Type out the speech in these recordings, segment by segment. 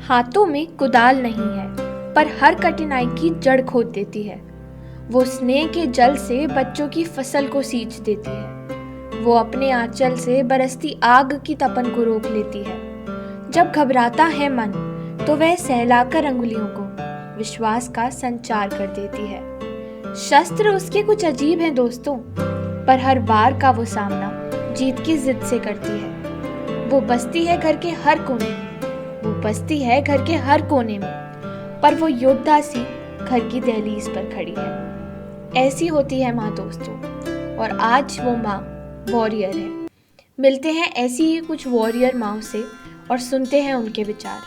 हाथों में कुदाल नहीं है, पर हर कठिनाई की जड़ खोद देती है। वो स्नेह के जल से बच्चों की फसल को सींच देती है। वो अपने आंचल से बरसती आग की तपन को रोक लेती है। जब घबराता है मन, तो वह सहलाकर अंगुलियों को विश्वास का संचार कर देती है। शस्त्र उसके कुछ अजीब हैं दोस्तों, पर हर बार का वो सामना जीत की जिद से करती है। वो बसती है घर के हर कोने में, पर वो योद्धा सी घर की दहलीज पर खड़ी है। ऐसी होती है माँ दोस्तों, और आज वो माँ वॉरियर है। मिलते हैं ऐसी ही कुछ वॉरियर माँओं से और सुनते हैं उनके विचार।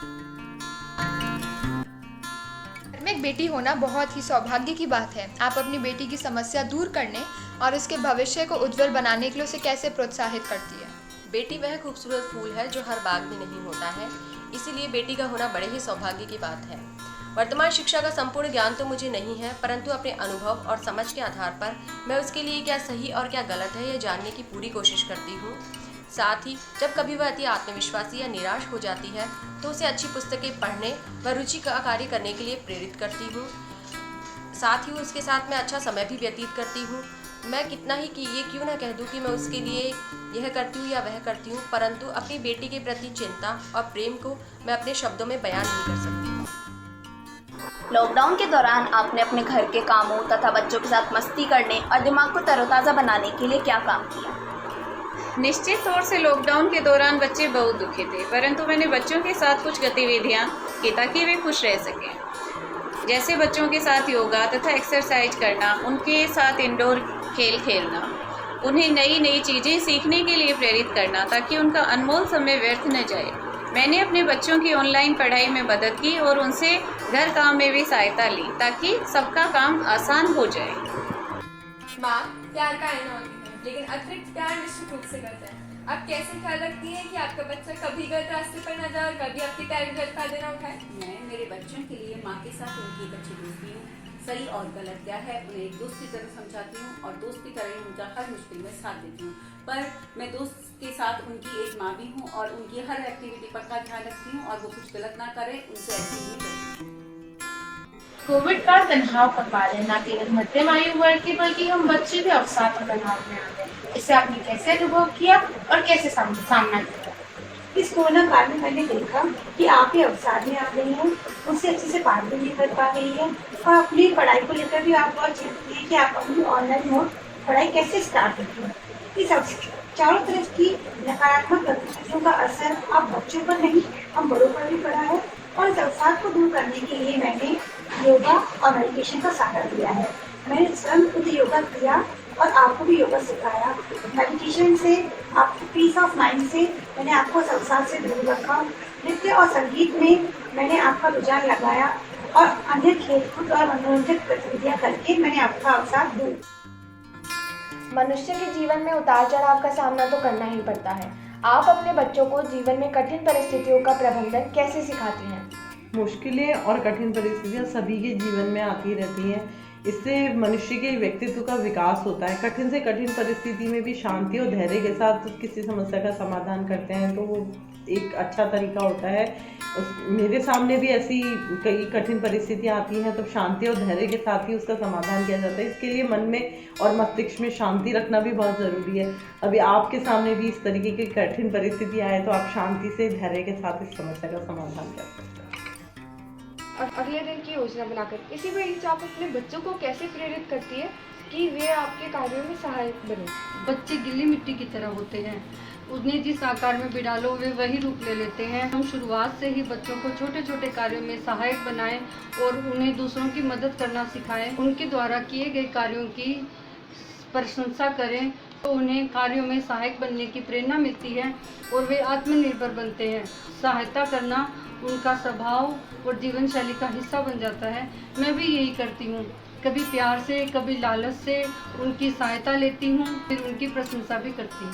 घर में एक बेटी होना बहुत ही सौभाग्य की बात है। आप अपनी बेटी की समस्या दूर करने और उसके भविष्य को उज्जवल बनाने के लिए उसे कैसे प्रोत्साहित करती है? बेटी वह खूबसूरत फूल है जो हर बाग में नहीं होता है, इसीलिए बेटी का होना बड़े ही सौभाग्य की बात है। वर्तमान शिक्षा का संपूर्ण ज्ञान तो मुझे नहीं है, परंतु अपने अनुभव और समझ के आधार पर मैं उसके लिए क्या सही और क्या गलत है यह जानने की पूरी कोशिश करती हूँ। साथ ही जब कभी वह अति आत्मविश्वासी या निराश हो जाती है तो उसे अच्छी पुस्तकें पढ़ने व रुचि का कार्य करने के लिए प्रेरित करती हूँ। साथ ही उसके साथ मैं अच्छा समय भी व्यतीत करती हूँ। मैं कितना ही कि ये क्यों ना कह दूँ कि मैं उसके लिए यह करती हूँ या वह करती हूँ, परंतु अपनी बेटी के प्रति चिंता और प्रेम को मैं अपने शब्दों में बयान नहीं कर सकती। लॉकडाउन के दौरान आपने अपने घर के कामों तथा बच्चों के साथ मस्ती करने और दिमाग को तरोताज़ा बनाने के लिए क्या काम किया? निश्चित तौर से लॉकडाउन के दौरान बच्चे बहुत दुखी थे, परंतु मैंने बच्चों के साथ कुछ गतिविधियां की ताकि वे खुश रह सकें। जैसे बच्चों के साथ योगा तथा एक्सरसाइज करना, उनके साथ इंडोर खेल खेलना, उन्हें नई नई चीज़ें सीखने के लिए प्रेरित करना ताकि उनका अनमोल समय व्यर्थ न जाए। मैंने अपने बच्चों की ऑनलाइन पढ़ाई में मदद की और उनसे घर काम में भी सहायता ली ताकि सबका काम आसान हो जाए। माँ प्यार का आईना होती है, लेकिन अतिरिक्त प्यार निश्चित रूप से करता है। आप कैसे ख्याल रखती हैं कि आपका बच्चा कभी गलत रास्ते पर न जाए और कभी आपकी प्यार का गलत फायदा न उठाए? मैं मेरे बच्चों के लिए माँ के साथ उनकी एक अच्छी दोस्ती हूँ। सही और गलत क्या है उन्हें एक दोस्त की तरह समझाती हूँ और दोस्त की तरह ही उनका हर मुश्किल में साथ देती हूँ। पर मैं दोस्त के साथ उनकी एक माँ भी हूँ और उनकी हर एक्टिविटी पर का ध्यान रखती हूँ और वो कुछ गलत ना करे, उनसे ऐसी नहीं करती हूँ। कोविड का तनाव का कारण न केवल मध्यम आयु वर्ग के बल्कि हम बच्चे भी अवसाद और तनाव में आ गए। इससे आपने कैसे अनुभव किया और कैसे सामना किया? इस कोरोना काल में मैंने देखा कि आप ही अवसाद में आ गई हैं, उससे अच्छे से बात भी नहीं कर पा रही है और अपनी पढ़ाई को लेकर भी आप बहुत चिंतित हैं कि आप अपनी ऑनलाइन मोड पढ़ाई कैसे स्टार्ट करती हैं। इस चारों तरफ की नकारात्मक गतिविधियों का असर आप बच्चों पर नहीं, हम बड़ों पर भी पड़ा है और इस अवसाद को दूर करने के लिए मैंने योगा और मेडिटेशन का सहारा लिया है। मैंने स्वयं खुद योगा किया और आपको भी योगा सिखाया। मेडिटेशन से आपकी पीस ऑफ माइंड से मैंने आपको अवसाद से दूर रखा। नृत्य और संगीत में मैंने आपका रुझान लगाया और अन्य खेलकूद और मनोरंजक गतिविधियाँ करके मैंने आपका अवसाद दूर। मनुष्य के जीवन में उतार चढ़ाव का सामना तो करना ही पड़ता है। आप अपने बच्चों को जीवन में कठिन परिस्थितियों का प्रबंधन कैसे सिखाती हैं? मुश्किलें और कठिन परिस्थितियां सभी के जीवन में आती रहती हैं। इससे मनुष्य के व्यक्तित्व का विकास होता है। कठिन से कठिन परिस्थिति में भी शांति और धैर्य के साथ किसी समस्या का समाधान करते हैं तो वो एक अच्छा तरीका होता है। मेरे सामने भी ऐसी कई कठिन परिस्थितियां आती हैं, तो शांति और धैर्य के साथ ही उसका समाधान किया जाता है। इसके लिए मन में और मस्तिष्क में शांति रखना भी बहुत ज़रूरी है। अभी आपके सामने भी इस तरीके की कठिन परिस्थिति आए तो आप शांति से धैर्य के साथ इस समस्या का समाधान कर सकते हैं। और अगले दिन की योजना बनाकर इसी बीच आप अपने बच्चों को कैसे प्रेरित करती है कि वे आपके कार्यों में सहायक बने? बच्चे गिल्ली मिट्टी की तरह होते हैं, उन्हें जिस आकार में भी डालो वे वही रूप ले लेते हैं। हम शुरुआत से ही बच्चों को छोटे छोटे कार्यों में सहायक बनाएं और उन्हें दूसरों की मदद करना सिखाएं। उनके द्वारा किए गए कार्यों की प्रशंसा करें तो उन्हें कार्यों में सहायक बनने की प्रेरणा मिलती है और वे आत्मनिर्भर बनते हैं। सहायता करना उनका स्वभाव और जीवन शैली का हिस्सा बन जाता है। मैं भी यही करती हूँ, कभी प्यार से कभी लालच से उनकी सहायता लेती हूँ, फिर उनकी प्रशंसा भी करती हूँ।